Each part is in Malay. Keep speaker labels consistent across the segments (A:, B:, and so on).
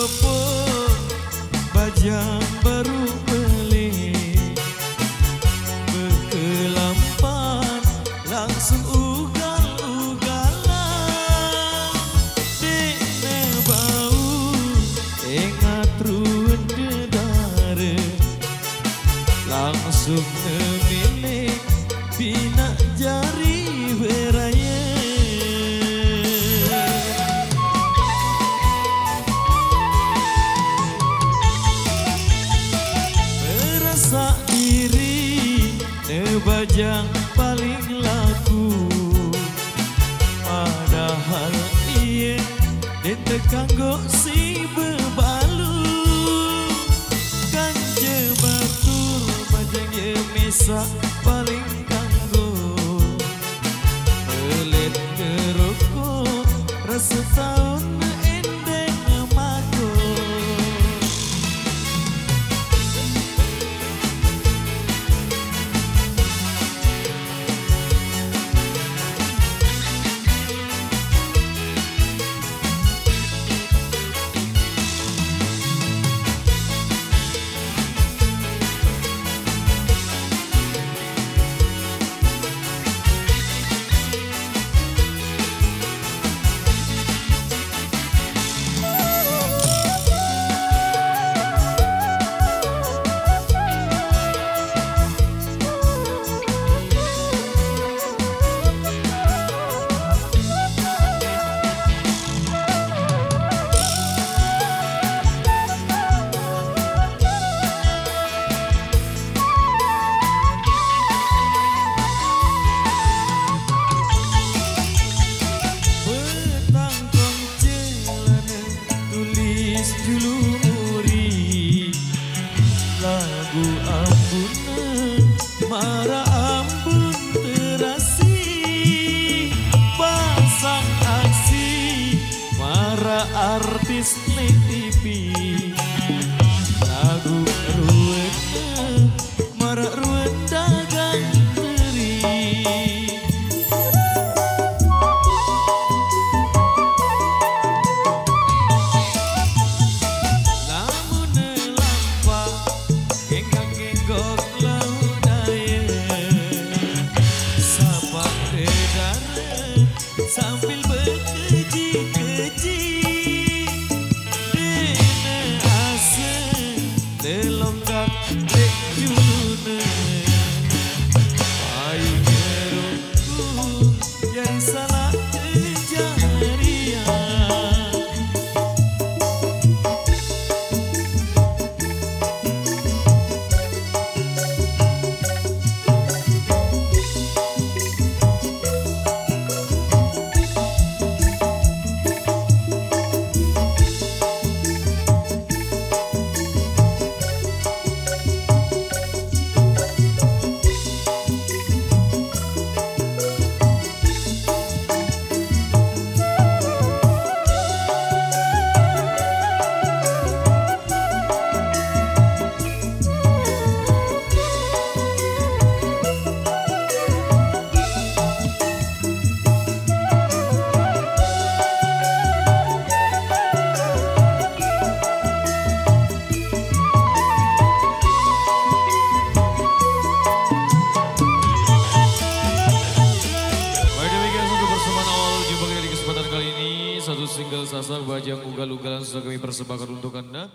A: popo bajang baru beli berkelampan langsung ugal-ugalan dene bau ingat ruwen dedare langsung nemilik bina jari beraya merasa diri nebajang paling laku padahal iya dente kanggo si bebalu kan jebatur bajang ye mesa paling kanggo pelit kerokok rasa tahun endeng mago julumuri lagu ambunan mara ambun terasi pasang aksi mara artis nek TV lagu ruwen mara ruwen dagang teri sambil berkeji-keji dene ase delonggak dek julune payu ngerungku yang salah kejarian satu single Sasa Bajang Ugal-Ugalan sudah kami persembahkan untuk Anda.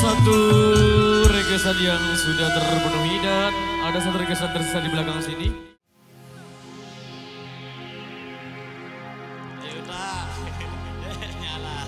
A: satu requestan yang sudah terpenuhi dan ada satu requestan tersisa di belakang sini.
B: Ayo tak, nyala.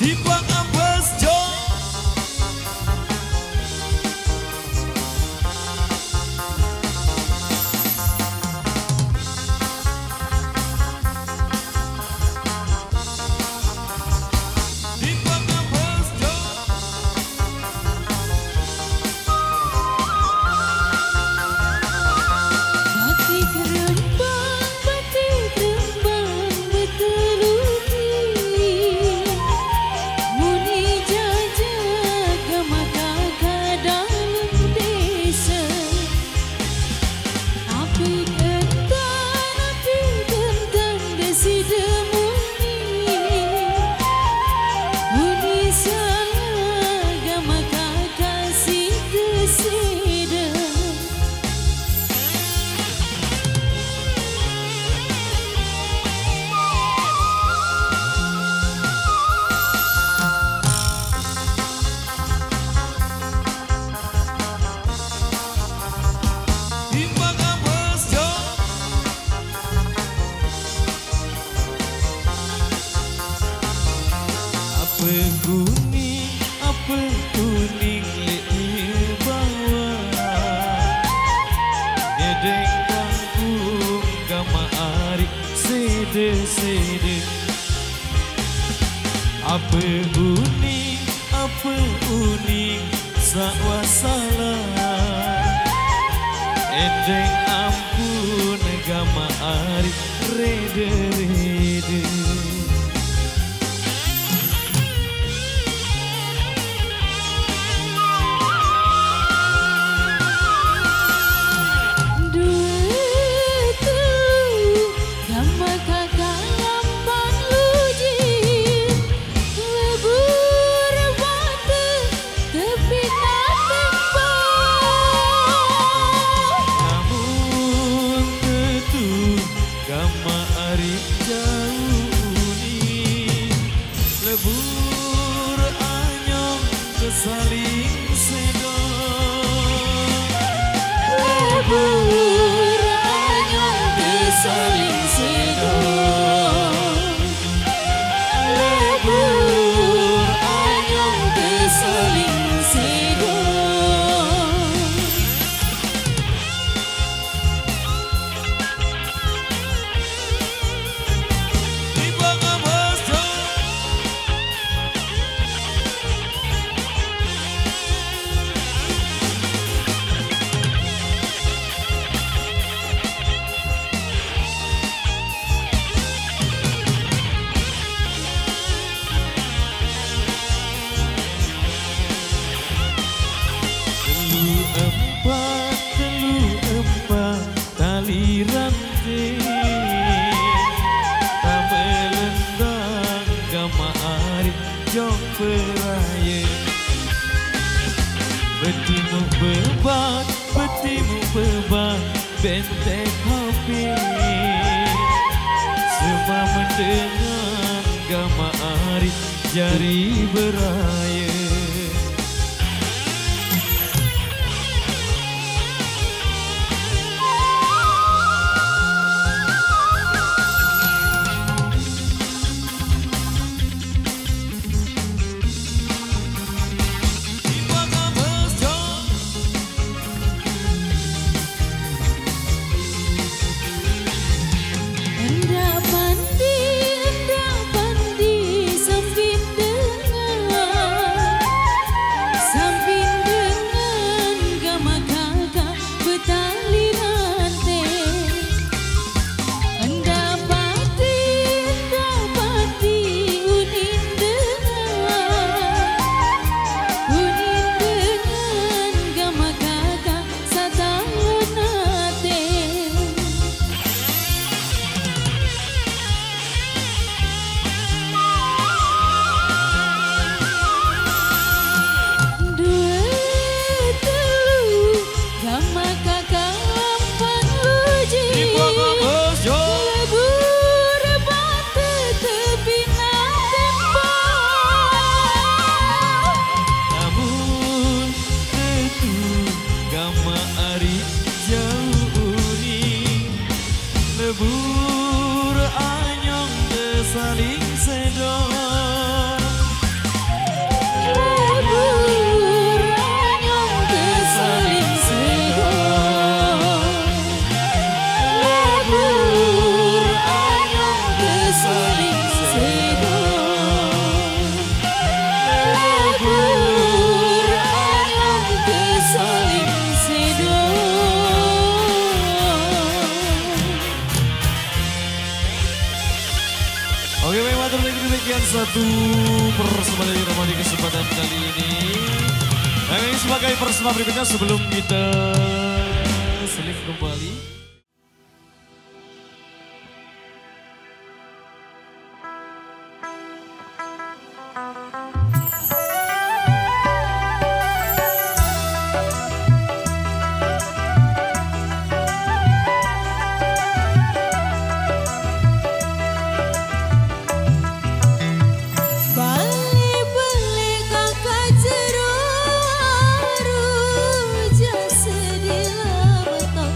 C: Timbang Ambas Jong. Timbang Ambas Jong.
D: Batik rembang beteluki
A: sede. Apa unik sawasala. Endeng ampun gama ari rede-rede. Saling sedo lebur anyong saling sedo lebur anyong saling sedo. Tali ranting tak melendang gama ari jong peraya. Betimu bebat bentek kopi. Semua mendengar gama ari jari beraya. Lebur anyong saling sedo. Lebur anyong saling sedo. Lebur anyong saling sedo. Lebur anyong saling sedo. Oke, memang demikian satu persembahan dari Roma di kesempatan kali ini. Nah, ini sebagai persembahan berikutnya sebelum kita selip kembali.
D: Balik kakak jeru jasa di labetok.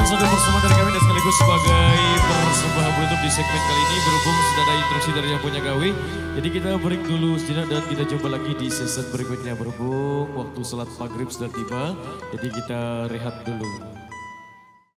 A: Sudah bersama dari kami dan sekaligus sebagai persembahan penutup di segmen kali ini berhubung sudah ada instruksi dari yang punya gawe. Jadi kita break dulu sejenak dan kita coba lagi di season berikutnya berhubung waktu salat maghrib sudah tiba. Jadi kita rehat dulu.